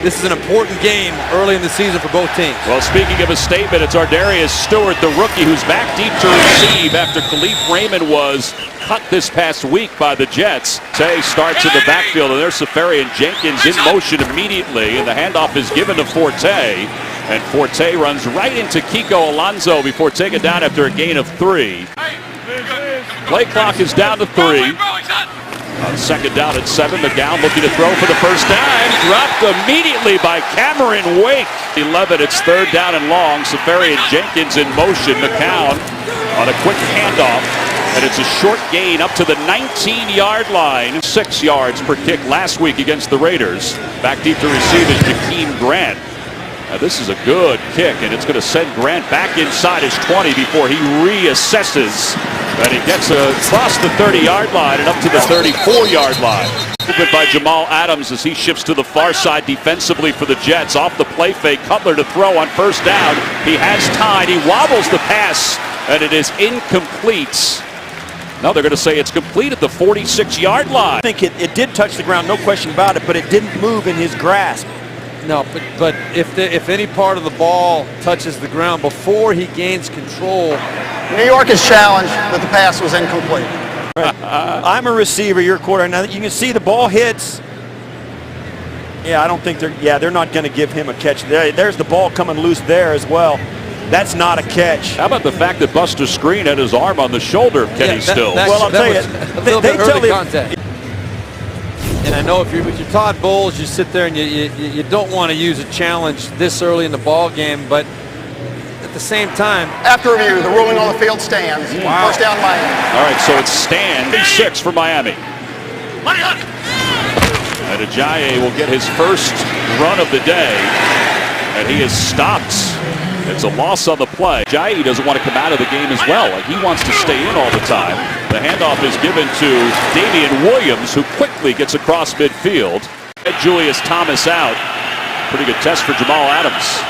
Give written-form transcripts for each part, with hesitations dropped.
This is an important game early in the season for both teams. Well, speaking of a statement, it's Ardarius Stewart, the rookie, who's back deep to receive after Khalif Raymond was cut this past week by the Jets. Tay starts in the backfield, and there's Safarian Jenkins in motion immediately, and the handoff is given to Forte. And Forte runs right into Kiko Alonso before taking down after a gain of 3. Play clock is down to 3. On second down at 7, McGowan looking to throw for the first time. Dropped immediately by Cameron Wake. 11, it's third down and long. Safarian Jenkins in motion. McGowan on a quick handoff. And it's a short gain up to the 19-yard line. 6 yards per kick last week against the Raiders. Back deep to receive is Jakeem Grant. Now this is a good kick, and it's going to send Grant back inside his 20 before he reassesses. And he gets across the 30-yard line and up to the 34-yard line. Movement by Jamal Adams as he shifts to the far side defensively for the Jets. Off the play fake, Cutler to throw on first down. He has time. He wobbles the pass, and it is incomplete. Now they're going to say it's complete at the 46-yard line. I think it did touch the ground, no question about it, but it didn't move in his grasp. No, but if any part of the ball touches the ground before he gains control. New York is challenged that the pass was incomplete. I'm a receiver, you're a quarterback. Now you can see the ball hits. Yeah, I don't think they're not going to give him a catch. There's the ball coming loose there as well. That's not a catch. How about the fact that Buster Screen had his arm on the shoulder of Kenny Stills? Well, I'll tell you, they tell you contact. And I know if you're Todd Bowles, you sit there and you don't want to use a challenge this early in the ball game, but at the same time. After review, the ruling on the field stands. Wow. First down Miami. All right, so it's stand 6 for Miami. And Ajayi will get his first run of the day, and he is stopped. It's a loss on the play. Ajayi doesn't want to come out of the game as well. He wants to stay in all the time. The handoff is given to Damian Williams, who quickly gets across midfield. Julius Thomas out. Pretty good test for Jamal Adams.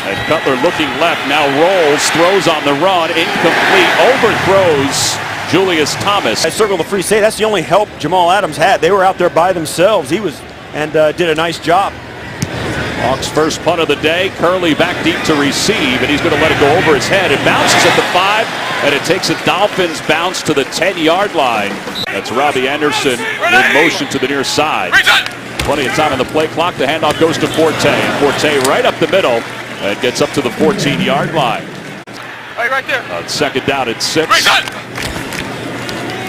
And Cutler looking left, now rolls, throws on the run, incomplete, overthrows Julius Thomas. I circled the free safety. That's the only help Jamal Adams had. They were out there by themselves. He was and did a nice job. Hawks' first punt of the day. Curley back deep to receive, and he's going to let it go over his head. It bounces at the 5, and it takes a Dolphins bounce to the 10-yard line. That's Robbie Anderson in motion to the near side. Plenty of time on the play clock. The handoff goes to Forte. Forte right up the middle and gets up to the 14-yard line. Right there. On second down at 6.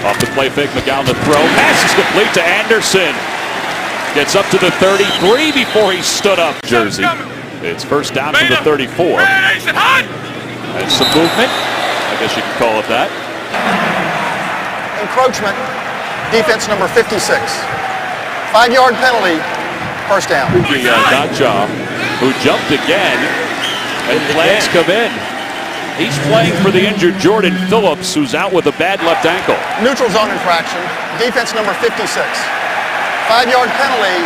Off the play fake, McGowan to throw. Pass is complete to Anderson. Gets up to the 33 before he stood up. Jersey. It's first down from the 34. And some movement. I guess you could call it that. Encroachment. Defense number 56. 5-yard penalty. First down. Gotcha, who jumped again. And flags come in. He's playing for the injured Jordan Phillips, who's out with a bad left ankle. Neutral zone infraction. Defense number 56. 5-yard penalty,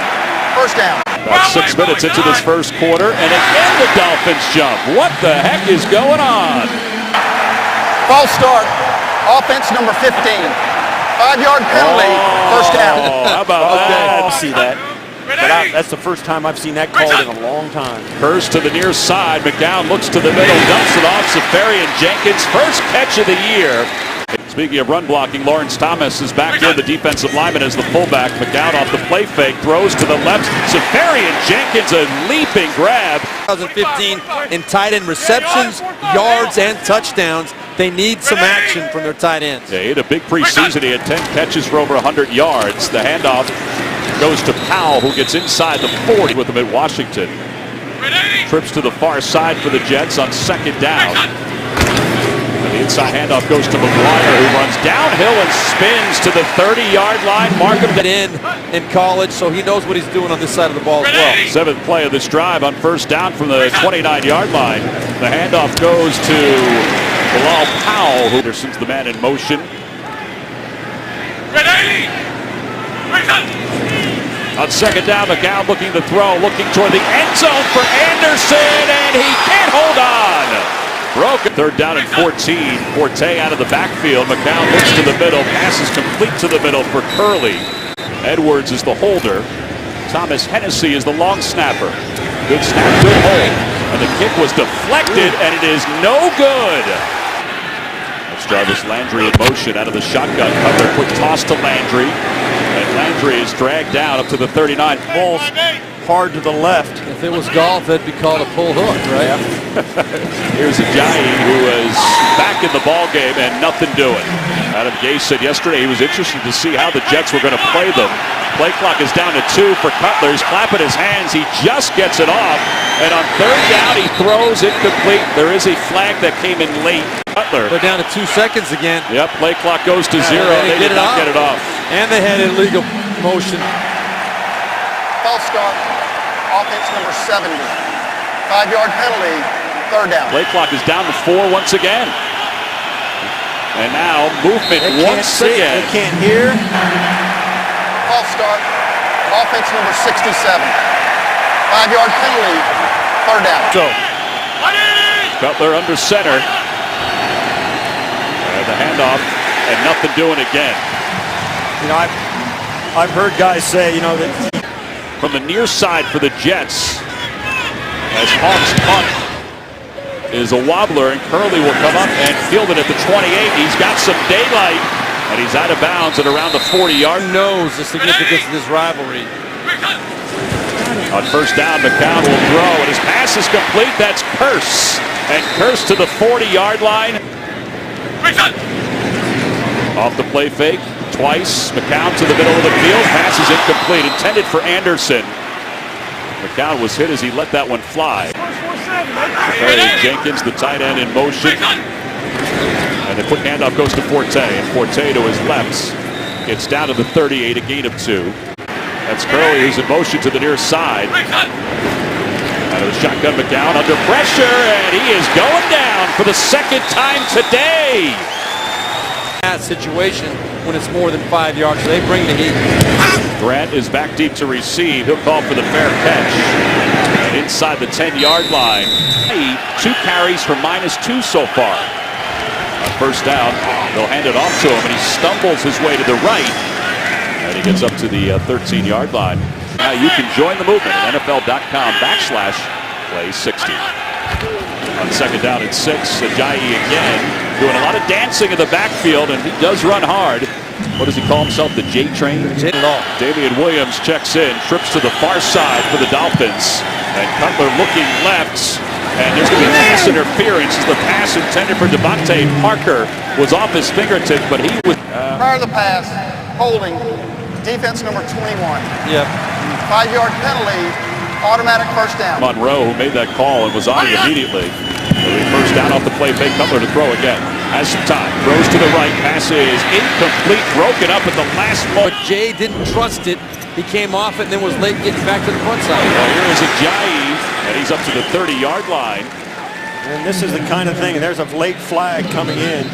first down. About 6 minutes into this first quarter, and again the Dolphins jump. What the heck is going on? False start, offense number 15. 5-yard penalty, first down. How about that? I'll see that. But that's the first time I've seen that called in a long time. Hurst to the near side. McGowan looks to the middle, dumps it off. Safarian Jenkins, first catch of the year. Speaking of run blocking, Lawrence Thomas is back here, the defensive lineman as the fullback. McGowan off the play fake, throws to the left. Safarian Jenkins, a leaping grab. 2015 in tight end receptions, yards, and touchdowns. They need some action from their tight ends. Yeah, he had a big preseason. He had 10 catches for over 100 yards. The handoff goes to Powell, who gets inside the 40 with him at Washington. Trips to the far side for the Jets on second down. And the inside handoff goes to McGuire, who runs downhill and spins to the 30-yard line. Markham in college, so he knows what he's doing on this side of the ball as well. 7th play of this drive on first down from the 29-yard line. The handoff goes to Bilal Powell, who Anderson's the man in motion. On second down, McGowan looking to throw, looking toward the end zone for Anderson, and he can't hold on. Broken. Third down and 14. Forte out of the backfield. McGowan looks to the middle. Pass is complete to the middle for Curley. Edwards is the holder. Thomas Hennessy is the long snapper. Good snap, good hold. And the kick was deflected, and it is no good. That's Jarvis Landry in motion out of the shotgun. Cutler quick toss to Landry. And Landry is dragged down up to the 39. Ball's hard to the left. If it was golf, that'd be called a pull hook, right? Here's Ajayi, who is back in the ball game and nothing doing. Adam Gase said yesterday he was interested to see how the Jets were going to play them. Play clock is down to 2 for Cutler. He's clapping his hands. He just gets it off. And on third down, he throws incomplete. There is a flag that came in late. Cutler. They're down to 2 seconds again. Yep, play clock goes to 0. They did not get it off. And they had illegal motion. False start. Offense number 70. 5-yard penalty. Third down. Play clock is down to 4 once again. And now movement once again. They can't hear. False start. Offense number 67. 5-yard penalty. Third down. So Cutler under center. And the handoff, and nothing doing again. You know, I've heard guys say, you know, that from the near side for the Jets, as Hawks punt is a wobbler, and Curley will come up and field it at the 28. He's got some daylight, and he's out of bounds at around the 40-yard. Knows the significance of this rivalry. On first down, McCown will throw, and his pass is complete. That's Curse, and Curse to the 40-yard line. Off the play fake, twice. McCown to the middle of the field. Pass is incomplete, intended for Anderson. McCown was hit as he let that one fly. Jenkins, the tight end, in motion. And the quick handoff goes to Forte, and Forte to his left. It's down to the 38, a gain of 2. That's Curley, who's in motion to the near side. Out of the shotgun, McCown under pressure, and he is going down for the second time today. That situation when it's more than 5 yards, so they bring the heat. Grant is back deep to receive. He'll call for the fair catch. And inside the 10-yard line, 2 carries for -2 so far. On first down, they'll hand it off to him, and he stumbles his way to the right. And he gets up to the 13-yard line. Now you can join the movement at NFL.com/play60. On second down at 6, Ajayi again doing a lot of dancing in the backfield, and he does run hard. What does he call himself? The J Train? Damian Williams checks in, trips to the far side for the Dolphins. And Cutler looking left, and there's going to be pass interference as the pass intended for Devontae Parker was off his fingertip, but he was... Prior to the pass, holding, defense number 21. Yep. 5-yard penalty, automatic first down. Monroe, who made that call and was on it immediately. First down off the play fake. Cutler to throw again. Has some time. Throws to the right. Pass is incomplete. Broken up at the last moment. But Jay didn't trust it. He came off it and then was late getting back to the front side. Well, here is Ajayi, and he's up to the 30-yard line. And this is the kind of thing, and there's a late flag coming in.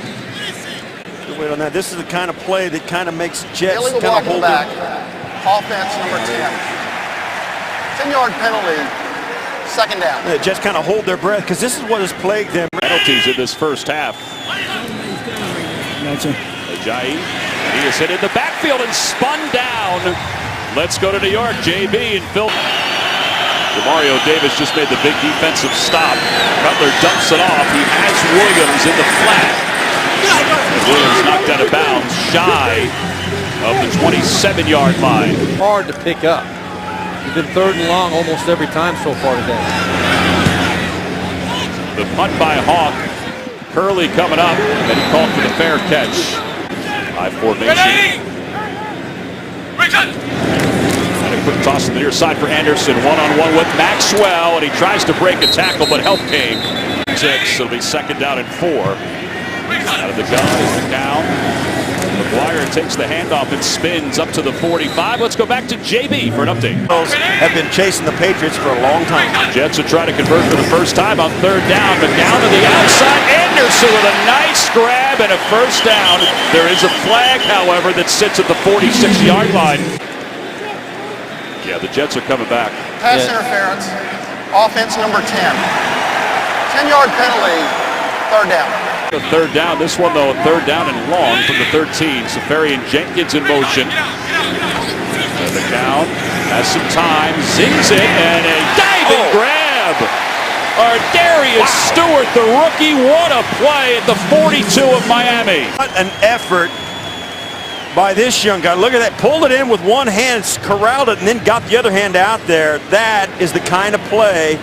Wait on that. This is the kind of play that kind of makes Jets Illegal kind of blocking hold back. Offense number 10. 10-yard penalty. Second down. The Jets kind of hold their breath because this is what has plagued them. Penalties in this first half. Ajayi, he is hit in the backfield and spun down. Let's go to New York. JB and Phil. Demario Davis just made the big defensive stop. Cutler dumps it off. He has Williams in the flat. And Williams knocked out of bounds shy of the 27-yard line. Hard to pick up. He's been third and long almost every time so far today. The punt by Hawk. Curley coming up, and he called for the fair catch. High formation. And a quick toss to the near side for Anderson. One-on-one with Maxwell, and he tries to break a tackle, but help came. 6, it'll be second down and 4. Out of the gun is McCown. McGuire takes the handoff and spins up to the 45. Let's go back to JB for an update. Have been chasing the Patriots for a long time. Jets are trying to convert for the first time on third down. McCown to the outside. Anderson with a nice grab and a first down. There is a flag, however, that sits at the 46-yard line. Yeah, the Jets are coming back. Pass interference. Offense number 10. 10-yard penalty. Third down. A third down. This one, though, a third down and long from the 13. Safarian Jenkins in motion. And McCown Has some time, zings it, and a diving grab. Darius Stewart, the rookie, what a play at the 42 of Miami. What an effort by this young guy. Look at that. Pulled it in with one hand, corralled it, and then got the other hand out there. That is the kind of play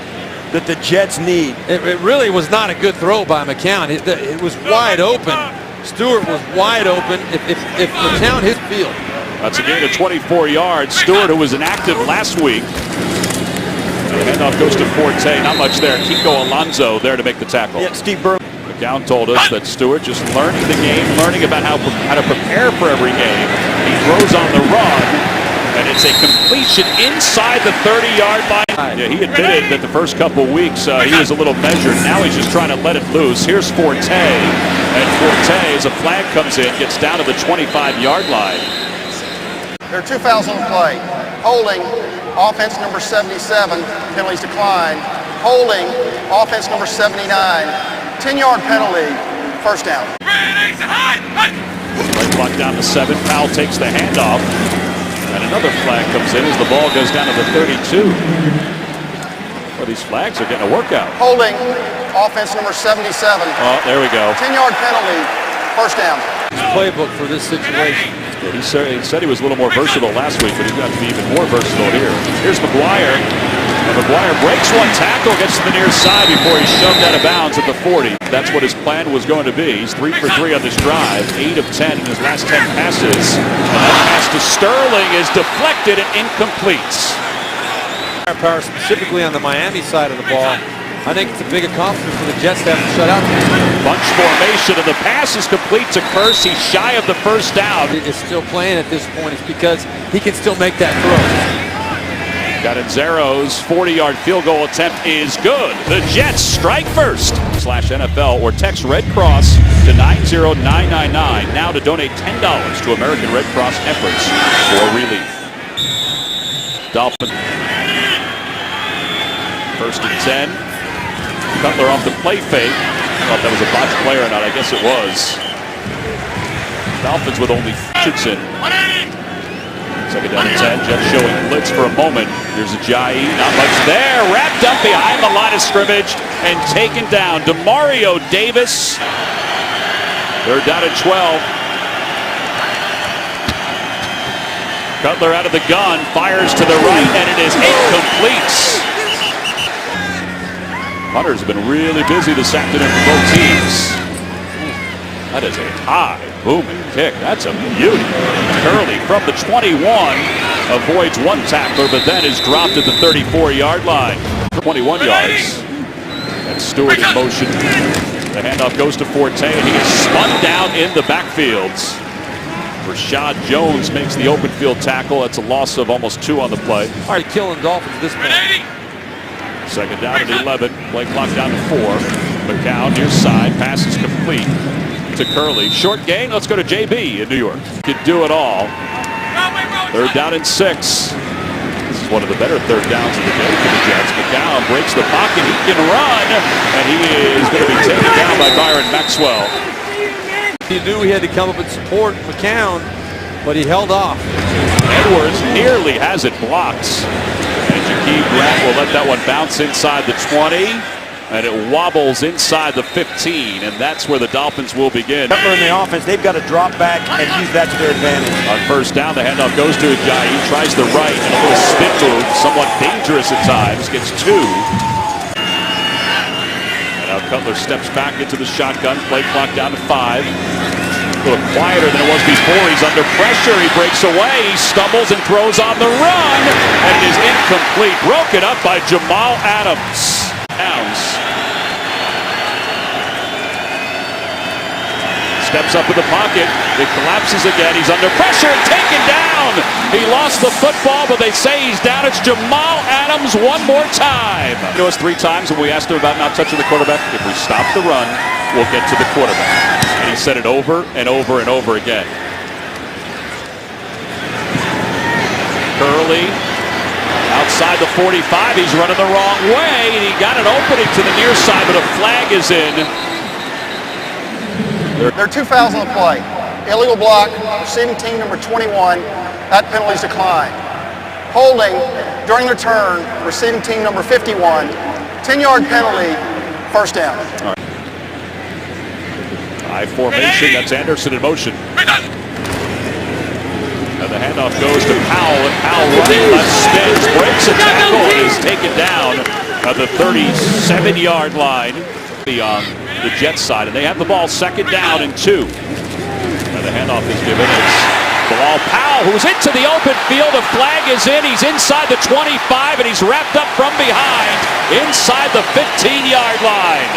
that the Jets need. It really was not a good throw by McCown. It was wide open. Stewart was wide open. If McCown hit field. That's a gain of 24 yards. Stewart, who was inactive last week. The handoff goes to Forte. Not much there. Kiko Alonso there to make the tackle. Yeah, Steve Burrow. McCown told us that Stewart just learning the game, learning about how to prepare for every game. He throws on the run, and it's a completion inside the 30-yard line. Yeah, he admitted that the first couple weeks he was a little measured. Now he's just trying to let it loose. Here's Forte, and Forte, as a flag comes in, gets down to the 25-yard line. There are 2 fouls on the play. Holding, offense number 77, penalties declined. Holding, offense number 79, 10-yard penalty, first down. Play clock down to 7. Powell takes the handoff. And another flag comes in as the ball goes down to the 32. Well, these flags are getting a workout. Holding, offense number 77. Oh, there we go. 10-yard penalty, first down. His playbook for this situation. Yeah, he said he was a little more versatile last week, but he's got to be even more versatile here. Here's McGuire. And McGuire breaks one tackle, gets to the near side before he's shoved out of bounds at the 40. That's what his plan was going to be. He's 3 for 3 on this drive, 8 of 10 in his last 10 passes. And that pass to Sterling is deflected and incomplete. Power specifically on the Miami side of the ball. I think it's a big accomplishment for the Jets to have to shut out. Bunch formation, and the pass is complete to Kearse. He's shy of the first down. Is still playing at this point. It's because he can still make that throw. Catanzaro's 40-yard field goal attempt is good. The Jets strike first. /NFL or text Red Cross to 90999 now to donate $10 to American Red Cross efforts for relief. Dolphins. 1st and 10. Cutler off the play fake. I thought that was a botched play or not. I guess it was. Dolphins with only Richardson. 2nd down and 10. Jets showing blitz for a moment. Here's Ajayi. Not much there. Wrapped up behind the line of scrimmage and taken down. Demario Davis. They're down at 12. Cutler out of the gun. Fires to the right, and it is incomplete. Hunters have been really busy this afternoon for both teams. That is a high booming kick. That's a beauty. Curley from the 21 avoids one tackler, but then is dropped at the 34-yard line. 21 yards. And Stewart in motion. The handoff goes to Forte, and he is spun down in the backfield. Rashad Jones makes the open field tackle. That's a loss of almost 2 on the play. All right, killing Dolphins this point. 2nd down at 11. Play clock down to 4. McCown near side. Pass is complete to Curley. Short gain. Let's go to JB in New York. Could do it all. 3rd down and 6. This is one of the better 3rd downs of the day for the Jets. McCown breaks the pocket. He can run. And he is going to be taken down by Byron Maxwell. He knew he had to come up and support McCown, but he held off. Edwards nearly has it blocked. And Jakeem Grant will let that one bounce inside the 20. And it wobbles inside the 15. And that's where the Dolphins will begin. Cutler in the offense, they've got to drop back and use that to their advantage. On 1st down, the handoff goes to Ajayi. He tries the right and a little spin move. Somewhat dangerous at times. Gets 2. And now Cutler steps back into the shotgun. Play clock down to 5. A little quieter than it was before. He's under pressure. He breaks away. He stumbles and throws on the run. And it is incomplete. Broken up by Jamal Adams. Steps up in the pocket. It collapses again. He's under pressure and taken down. He lost the football, but they say he's down. It's Jamal Adams one more time. To us 3 times when we asked him about not touching the quarterback. If we stop the run, we'll get to the quarterback. And he said it over and over and over again. Curley outside the 45. He's running the wrong way, and he got an opening to the near side, but a flag is in. There are 2 fouls on the play. Illegal block, receiving team number 21. That penalty's declined. holding during the turn, receiving team number 51, 10-yard penalty, first down. High formation, that's Anderson in motion. And the handoff goes to Powell, and Powell running left spins, breaks a tackle, and is taken down at the 37-yard line on the Jets side. And they have the ball second down and 2. And the handoff is given. It's Bilal Powell, who's into the open field. A flag is in. He's inside the 25, and he's wrapped up from behind inside the 15-yard line.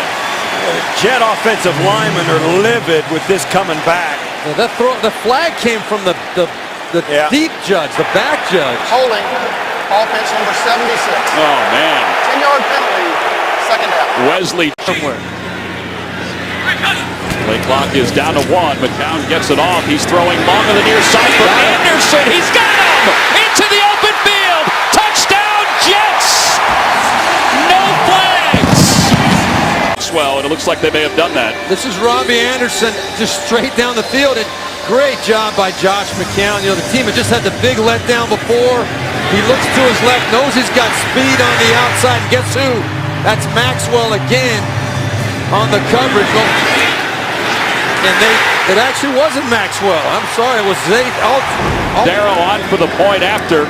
Jet offensive linemen are livid with this coming back. Well, the flag came from the deep judge, the back judge. Holding, offense number 76. Oh, man. 10-yard penalty, second down. Wesley Somewhere. Play clock is down to 1. McCown gets it off. He's throwing long on the near side for Anderson. He's got him into the open field. Touchdown, Jets. No flags. Well, and it looks like they may have done that. This is Robbie Anderson just straight down the field. And great job by Josh McCown. You know, the team had just had the big letdown before. He looks to his left, knows he's got speed on the outside. And guess who? That's Maxwell again on the coverage. Well, and it actually wasn't Maxwell. I'm sorry, it was Zay. Darrow on for the point after.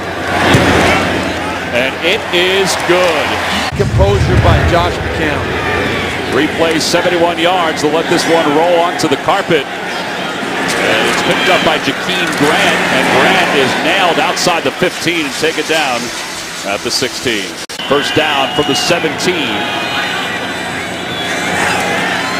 And it is good. Composure by Josh McCown. Replay 71 yards. They'll let this one roll onto the carpet. And it's picked up by Jakeem Grant. And Grant is nailed outside the 15 and taken down at the 16. First down from the 17.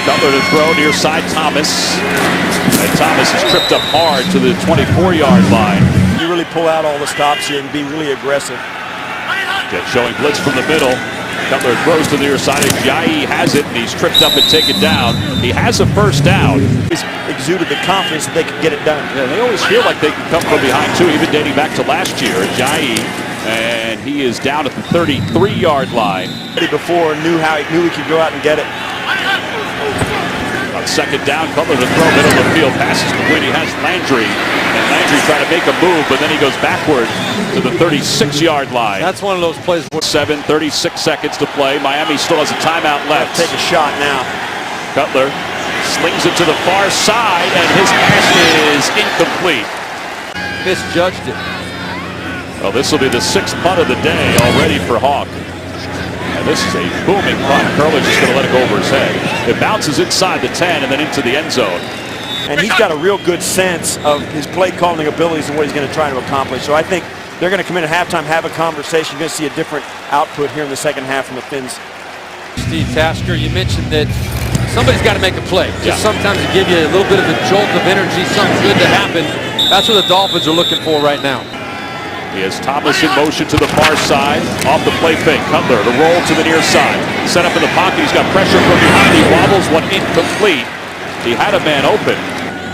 Cutler to throw near side Thomas. And Thomas is tripped up hard to the 24-yard line. You really pull out all the stops here and be really aggressive. Jet showing blitz from the middle. Cutler throws to the near side. Ajayi has it, and he's tripped up and taken down. He has a first down. He's exuded the confidence that they could get it done. Yeah, they always feel like they can come from behind, too, even dating back to last year. Ajayi, and he is down at the 33-yard line. Before knew he could go out and get it. On second down, Cutler to throw middle of the field. Passes complete. He has Landry. And Landry trying to make a move, but then he goes backward to the 36-yard line. That's one of those plays. 36 seconds to play. Miami still has a timeout left. Take a shot now. Cutler slings it to the far side, and his pass is incomplete. Misjudged it. Well, this will be the 6th punt of the day already for Hawk. And this is a booming punt. Curley's just going to let it go over his head. It bounces inside the 10 and then into the end zone. And he's got a real good sense of his play calling abilities and what he's going to try to accomplish. So I think they're going to come in at halftime, have a conversation. You're going to see a different output here in the second half from the Finns. Steve Tasker, you mentioned that somebody's got to make a play. Just sometimes to give you a little bit of a jolt of energy, something good to happen. That's what the Dolphins are looking for right now. He has Thomas in motion to the far side. Off the play fake. Cutler to roll to the near side. Set up in the pocket. He's got pressure from behind. He wobbles one incomplete. He had a man open.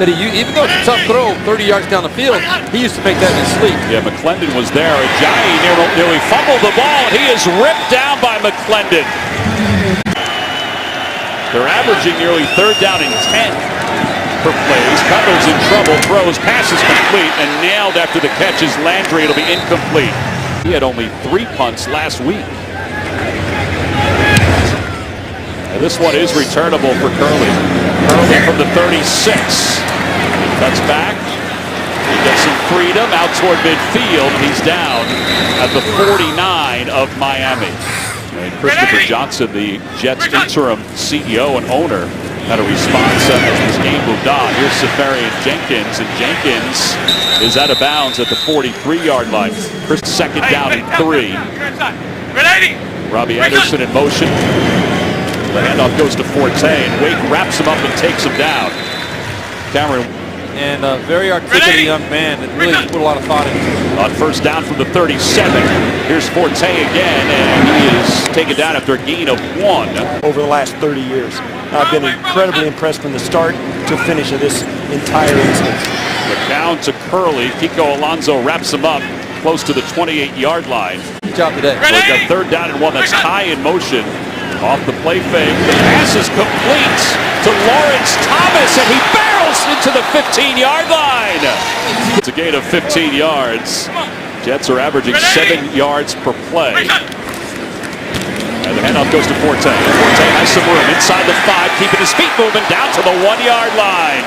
That even though it's a tough throw 30 yards down the field, he used to make that in his sleep. Yeah, McClendon was there. Ajayi nearly fumbled the ball, and he is ripped down by McClendon. They're averaging nearly 3rd down and 10 per plays. Cutler's in trouble, throws, passes complete, and nailed after the catch is Landry. It'll be incomplete. He had only 3 punts last week. And this one is returnable for Curley. Curley from the 36. Cuts back. He gets some freedom out toward midfield. He's down at the 49 of Miami. And Christopher Johnson, the Jets interim CEO and owner, had a response as this game moved on. Here's Safarian Jenkins, and Jenkins is out of bounds at the 43-yard line. First, second down and 3. Robbie Anderson in motion. The handoff goes to Forte, and Wake wraps him up and takes him down. Cameron. And a very articulate young man that really put a lot of thought into it. On first down from the 37. Here's Forte again, and he is taken down after a gain of 1. Over the last 30 years. I've been incredibly impressed from the start to finish of this entire instance. McCown to Curley. Kiko Alonso wraps him up close to the 28-yard line. Good job today. So we've got 3rd down and 1. That's Ty in motion. Off the play fake. The pass is complete to Lawrence Thomas, and he barrels into the 15-yard line. It's a gain of 15 yards. Jets are averaging 7 yards per play. And the handoff goes to Forte. Forte has some room inside the 5, keeping his feet moving down to the 1-yard line.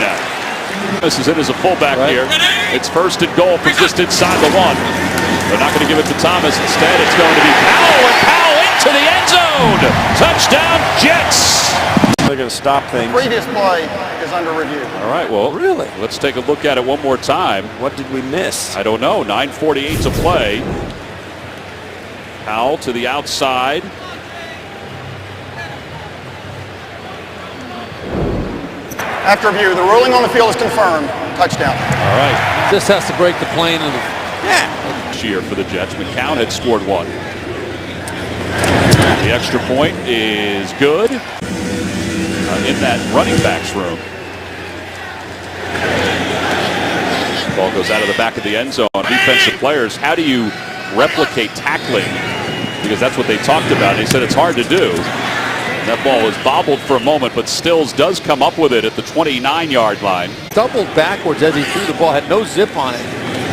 This is in as a fullback here. It's first and goal from just inside the 1. They're not going to give it to Thomas. Instead, it's going to be Powell, and Powell into the end zone. Touchdown, Jets. They're going to stop things. Previous play is under review. All right, well, really, let's take a look at it one more time. What did we miss? I don't know. 9:48 to play. Powell to the outside. After review, the ruling on the field is confirmed. Touchdown. All right. Just has to break the plane. Cheer for the Jets. McCown had scored 1. The extra point is good in that running backs room. Ball goes out of the back of the end zone. Defensive players, how do you replicate tackling? Because that's what they talked about. They said it's hard to do. That ball is bobbled for a moment, but Stills does come up with it at the 29-yard line. Doubled backwards as he threw the ball. Had no zip on it.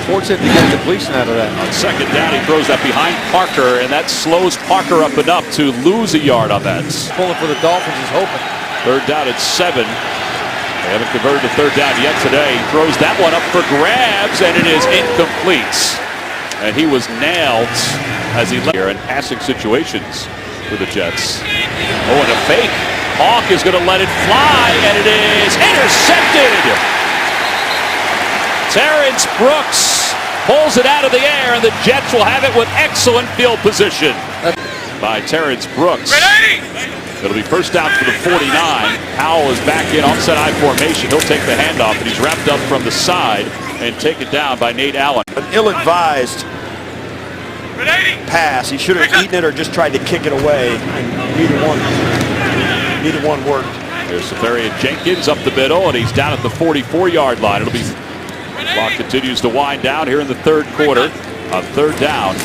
Forced him to get a completion out of that. On second down, he throws that behind Parker, and that slows Parker up enough to lose a yard on that. Pulling for the Dolphins is hoping. Third down at 7. They haven't converted to third down yet today. He throws that one up for grabs, and it is incomplete. And he was nailed as he left here in passing situations for the Jets. Oh, and a fake. Hawk is going to let it fly, and it is intercepted. Terrence Brooks pulls it out of the air, and the Jets will have it with excellent field position by Terrence Brooks. It'll be first down for the 49. Powell is back in offset I formation. He'll take the handoff, and he's wrapped up from the side and taken down by Nate Allen. An ill-advised pass. He should have eaten it or just tried to kick it away, and neither one worked. There's Safarian Jenkins up the middle, and he's down at the 44-yard line. It'll be clock continues to wind down here in the third quarter. On third down,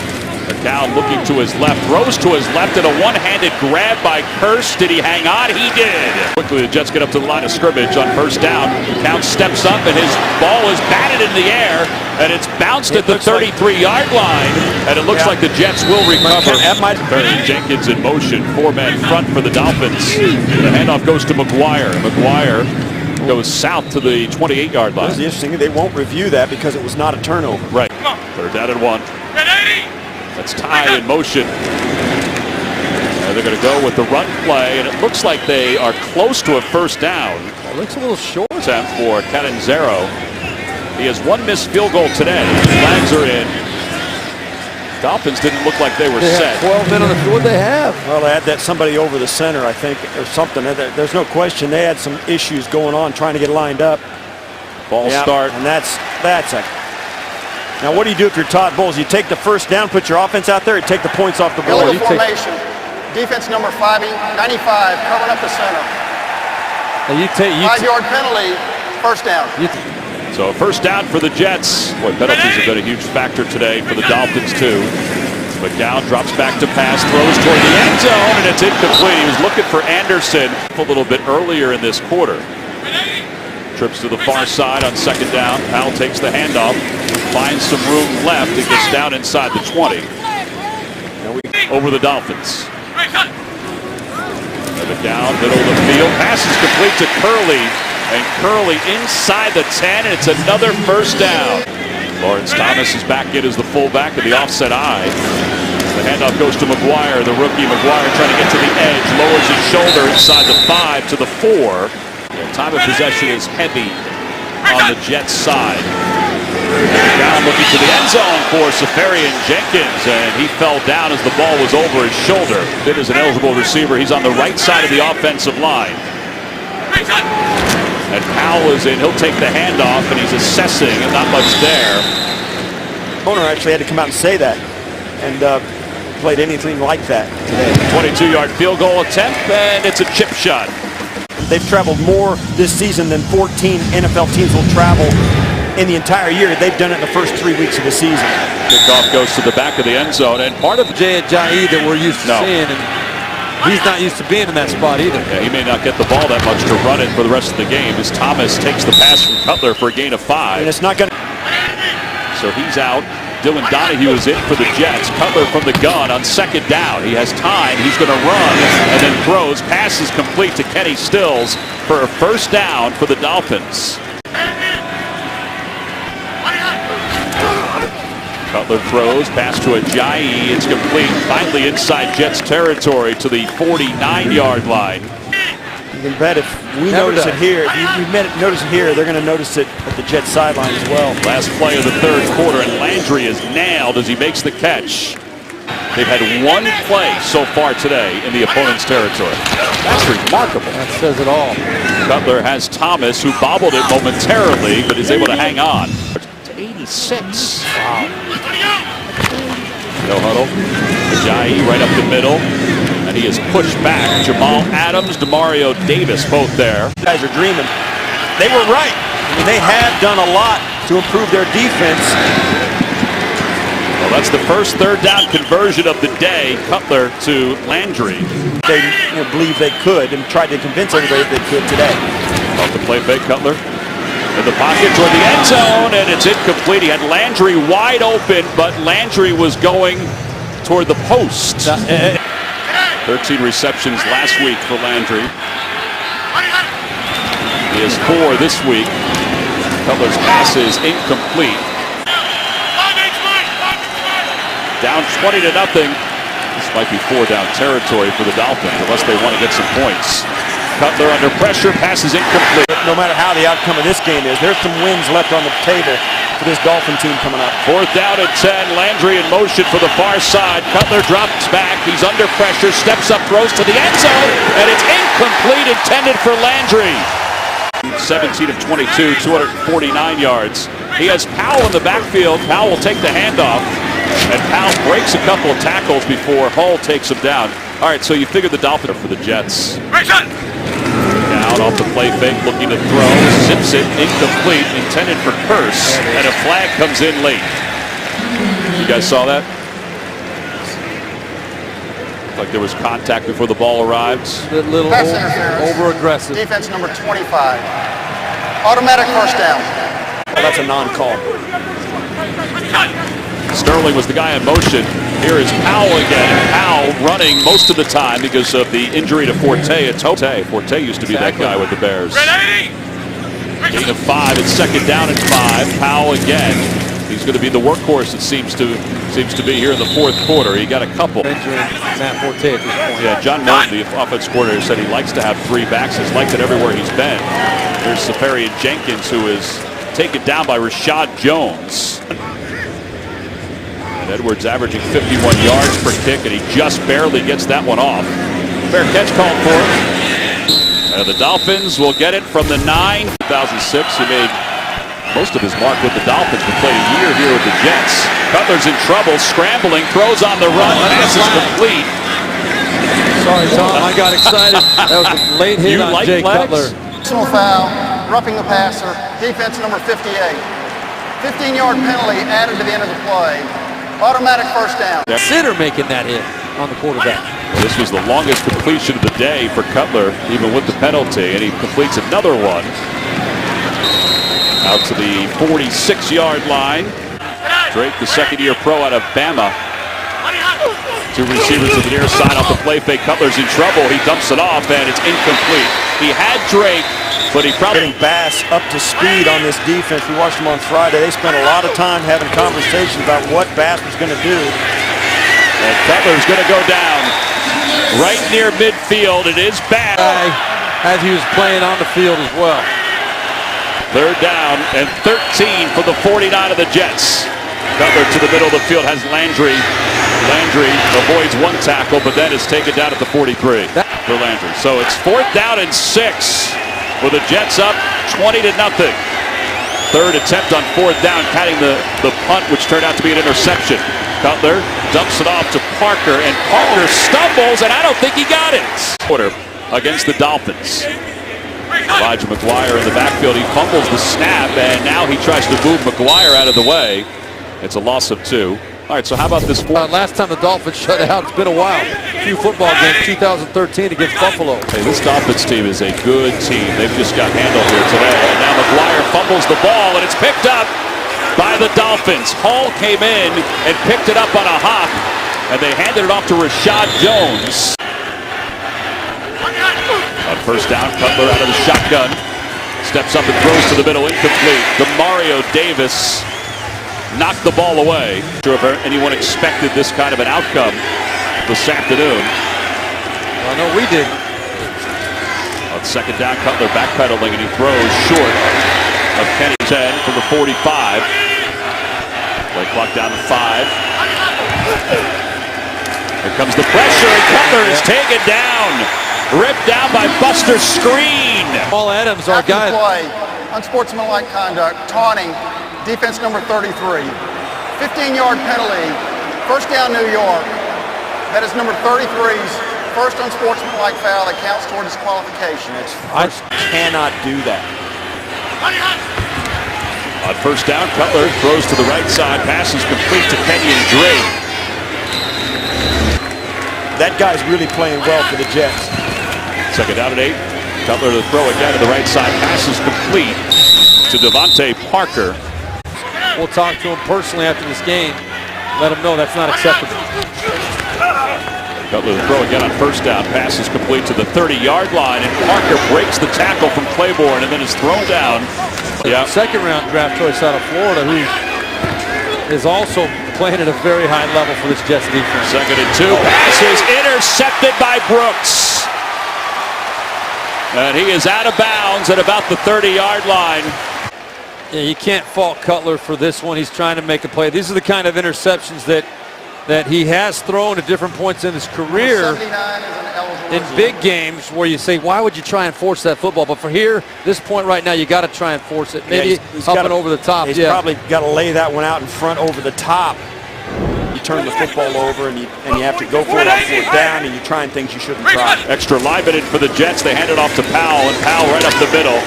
McCown looking to his left, throws to his left, and a one-handed grab by Kearse. Did he hang on? He did. Quickly, the Jets get up to the line of scrimmage on first down. McCown steps up, and his ball is batted in the air, and it's bounced at the 33-yard line, and it looks like the Jets will recover. Jenkins in motion, 4-man front for the Dolphins. The handoff goes to McGuire. McGuire goes south to the 28-yard line. That's interesting. They won't review that because it was not a turnover. Right. Third down and 1. That's Ty in motion. They're going to go with the run play, and it looks like they are close to a first down. It looks a little short. Attempt for Catanzaro. He has 1 missed field goal today. Flags are in. Dolphins didn't look like they were set. 12 men on the field. They have. Well, they had that somebody over the center, I think, or something. There's no question they had some issues going on trying to get lined up. Ball start. And that's a. Now, what do you do if you're Todd Bowles? You take the first down, put your offense out there, and take the points off the board. Illegal formation. Defense number 95 covering up the center. 5-yard penalty. First down. So first down for the Jets. Boy, penalties have been a huge factor today for the Dolphins too. McDowell drops back to pass, throws toward the end zone, and it's incomplete. He was looking for Anderson a little bit earlier in this quarter. Trips to the far side on second down. Powell takes the handoff, finds some room left, and gets down inside the 20. Over the Dolphins. McDowell, middle of the field, pass is complete to Curley. And Curley inside the 10, and it's another first down. Lawrence Thomas is back in as the fullback of the offset I. The handoff goes to McGuire, the rookie. McGuire trying to get to the edge, lowers his shoulder inside the 5 to the 4. Time of possession is heavy on the Jets side. Down looking to the end zone for Safarian Jenkins, and he fell down as the ball was over his shoulder. Fit is an eligible receiver. He's on the right side of the offensive line. And Powell is in. He'll take the handoff, and he's assessing, and not much there. Owner actually had to come out and say that, and played anything like that today. 22-yard field goal attempt, and it's a chip shot. They've traveled more this season than 14 NFL teams will travel in the entire year. They've done it in the first 3 weeks of the season. Kickoff goes to the back of the end zone, and part of Jay Ajayi that we're used to seeing. And he's not used to being in that spot either. Yeah, he may not get the ball that much to run it for the rest of the game as Thomas takes the pass from Cutler for a gain of 5. And it's not going to. So he's out Dylan Donahue is in for the Jets. Cutler from the gun on second down. He has time. He's going to run and then throws. Pass is complete to Kenny Stills for a first down for the Dolphins. Cutler throws, pass to Ajayi. It's complete. Finally inside Jets territory to the 49-yard line. You can bet if we notice it here, if you notice it here, they're going to notice it at the Jets sideline as well. Last play of the third quarter, and Landry is nailed as he makes the catch. They've had one play so far today in the opponent's territory. That's remarkable. That says it all. Cutler has Thomas, who bobbled it momentarily, but is able to hang on. To 86. Wow. No huddle. Ajayi right up the middle. And he is pushed back. Jamal Adams, Demario Davis, both there. You guys are dreaming. They were right. I mean, they have done a lot to improve their defense. Well, that's the first third down conversion of the day. Cutler to Landry. They believe they could and tried to convince everybody that they could today. Off the play fake, Cutler in the pocket toward the end zone, and it's incomplete. He had Landry wide open, but Landry was going toward the post. 13 receptions last week for Landry. He has 4 this week. Cutler's pass is incomplete. Down 20-0. This might be 4-down territory for the Dolphins unless they want to get some points. Cutler under pressure, pass is incomplete. No matter how the outcome of this game is, there's some wins left on the table for this Dolphin team coming up. 4th down and 10. Landry in motion for the far side. Cutler drops back. He's under pressure. Steps up, throws to the end zone, and it's incomplete, intended for Landry. 17 of 22, 249 yards. He has Powell in the backfield. Powell will take the handoff, and Powell breaks a couple of tackles before Hull takes him down. All right, so you figure the Dolphins are for the Jets. Down off the play fake, looking to throw, zips it, incomplete, intended for Curse, and a flag comes in late. You guys saw that? Like there was contact before the ball arrived. A little Pass interference. over-aggressive. Defense number 25. Automatic first down. Well, that's a non-call. Sterling was the guy in motion. Here is Powell again. And Powell running most of the time because of the injury to Forte. Forte used to be that guy with the Bears. Gain of 5. It's second down and 5. Powell again. He's going to be the workhorse, it seems to be here in the fourth quarter. He got a couple. Matt Forte at this point. Yeah, John Milton, the offense coordinator, said he likes to have 3 backs. He's liked it everywhere he's been. There's Safarian Jenkins, who is taken down by Rashad Jones. And Edwards averaging 51 yards per kick, and he just barely gets that one off. Fair catch called for. And the Dolphins will get it from the 9. 2006, he made most of his mark with the Dolphins, but played a year here with the Jets. Cutler's in trouble, scrambling, throws on the run, pass is complete. Sorry, Tom, I got excited. That was a late hit on Jay Cutler. Personal foul, roughing the passer, defense number 58. 15-yard penalty added to the end of the play. Automatic first down. Sitter making that hit on the quarterback. This was the longest completion of the day for Cutler, even with the penalty, and he completes another one. Out to the 46-yard line. Drake, the second-year pro out of Bama. 2 receivers to the near side off the play fake. Cutler's in trouble. He dumps it off, and it's incomplete. He had Drake, but he probably... Getting Bass up to speed on this defense. We watched them on Friday. They spent a lot of time having conversations about what Bass was going to do. And Cutler's going to go down right near midfield. It is Bass. As he was playing on the field as well. 3rd down and 13 for the 49 of the Jets. Cutler to the middle of the field has Landry. Landry avoids 1 tackle, but then is taken down at the 43 for Landry. So it's 4th down and 6 with the Jets up 20-0. 3rd attempt on 4th down, counting the punt, which turned out to be an interception. Cutler dumps it off to Parker, and Parker stumbles, and I don't think he got it. Quarter against the Dolphins. Elijah McGuire in the backfield. He fumbles the snap, and now he tries to move McGuire out of the way. It's a loss of 2. All right, so how about this? Last time the Dolphins shut out, it's been a while. A few football games, 2013 against Buffalo. Hey, this Dolphins team is a good team. They've just got handled here today. And now McGuire fumbles the ball, and it's picked up by the Dolphins. Hall came in and picked it up on a hop, and they handed it off to Rashad Jones. On first down, Cutler out of the shotgun. Steps up and throws to the middle, incomplete. Demario Davis knocked the ball away. I'm sure if anyone expected this kind of an outcome this afternoon. Well, no, we did. On second down, Cutler backpedaling, and he throws short of Kenny 10 from the 45. Play clock down to 5. Here comes the pressure, and Cutler is taken down. Ripped down by Buster Screen. Paul Adams, our guy. Play, unsportsmanlike conduct, taunting, defense number 33. 15-yard penalty, first down New York. That is number 33's first unsportsmanlike foul that counts toward disqualification. I cannot do that. On first down, Cutler throws to the right side, passes complete to Kenyon Drake. That guy's really playing well for the Jets. Second down at 8. Cutler to throw again to the right side, passes complete to Devontae Parker. We'll talk to him personally after this game. Let him know that's not acceptable. Cutler to throw again on first down, passes complete to the 30-yard line, and Parker breaks the tackle from Claiborne and then is thrown down. Yeah. Second round draft choice out of Florida, who is also playing at a very high level for this Jets defense. Second and 2, passes intercepted by Brooks. And he is out of bounds at about the 30-yard line. Yeah, you can't fault Cutler for this one. He's trying to make a play. These are the kind of interceptions that he has thrown at different points in his career in big games where you say, why would you try and force that football? But for here, this point right now, you got to try and force it. Maybe he's up and over the top. He's probably got to lay that one out in front over the top. You turn the football over and you have to go for it on fourth down, and you're trying things you shouldn't try. Extra live for the Jets. They hand it off to Powell, and Powell right up the middle.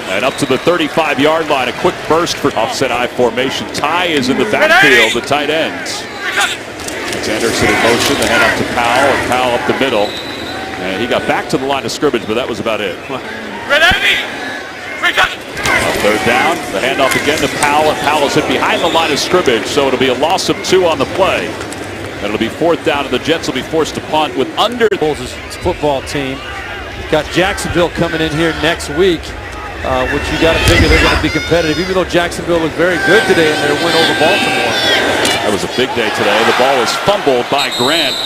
And up to the 35-yard line, a quick burst for offset I formation. Ty is in the backfield, the tight ends. It's Anderson in motion, the hand off to Powell, and Powell up the middle. And he got back to the line of scrimmage, but that was about it. On third down, the handoff again to Powell, and Powell is hit behind the line of scrimmage, so it'll be a loss of 2 on the play. And it'll be fourth down, and the Jets will be forced to punt with under. His football team. Got Jacksonville coming in here next week, which you got to figure they're going to be competitive, even though Jacksonville looked very good today in their win over Baltimore. That was a big day today. The ball is fumbled by Grant.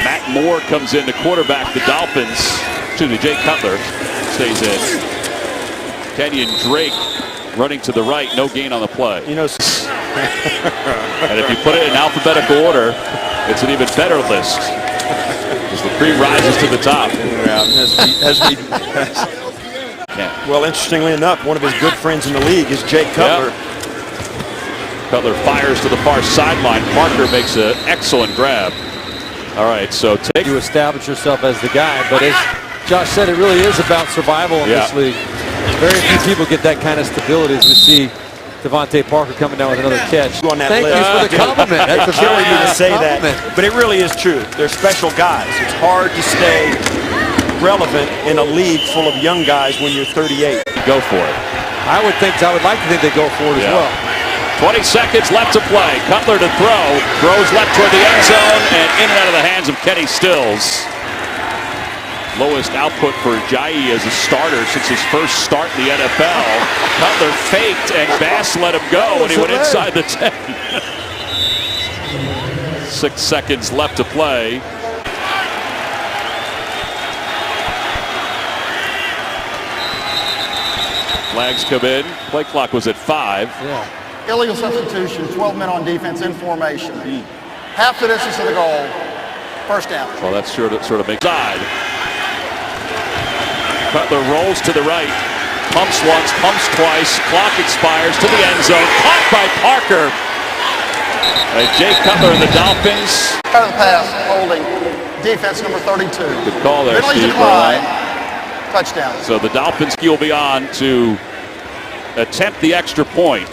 Matt Moore comes in to quarterback the Dolphins. Excuse me, Jay Cutler stays in. Kenyon Drake running to the right, no gain on the play. You know, and if you put it in alphabetical order, it's an even better list. As the cream rises to the top. Well, interestingly enough, one of his good friends in the league is Jay Cutler. Yep. Cutler fires to the far sideline. Parker makes an excellent grab. All right, so you establish yourself as the guy, but as Josh said, it really is about survival in this league. Very few people get that kind of stability as we see Devontae Parker coming down with another catch. Thank you for the compliment. That's a very nice say that, but it really is true. They're special guys. It's hard to stay relevant in a league full of young guys when you're 38. Go for it. I would like to think they go for it as well. 20 seconds left to play. Cutler to throw. Throws left toward the end zone and in and out of the hands of Kenny Stills. Lowest output for Ajayi as a starter since his first start in the NFL. Cutler faked and Bass let him go and he went inside the 10. 6 seconds left to play. Flags come in. Play clock was at 5. Yeah. Illegal substitution, 12 men on defense in formation. Half the distance of the goal. First down. Well, that's sure to sort of make side. Cutler rolls to the right. Pumps once, pumps twice. Clock expires to the end zone. Caught by Parker. Jay Cutler and the Dolphins. Out of the pass, holding. Defense number 32. Good call there, Steve. Touchdown. So the Dolphins will be on to attempt the extra point.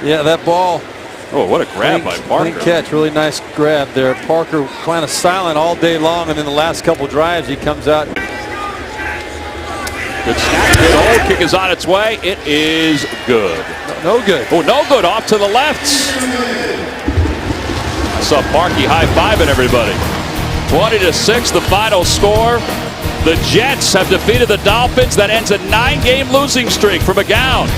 Yeah, that ball. Oh, what a grab by Parker. Clean catch, really nice grab there. Parker kind of silent all day long, and in the last couple drives, he comes out. Good snap, good hold. goal kick is on its way. It is good. No good. Oh, no good. Off to the left. I saw Parkey high-fiving everybody. 20-6, the final score. The Jets have defeated the Dolphins. That ends a 9-game losing streak for McGowan.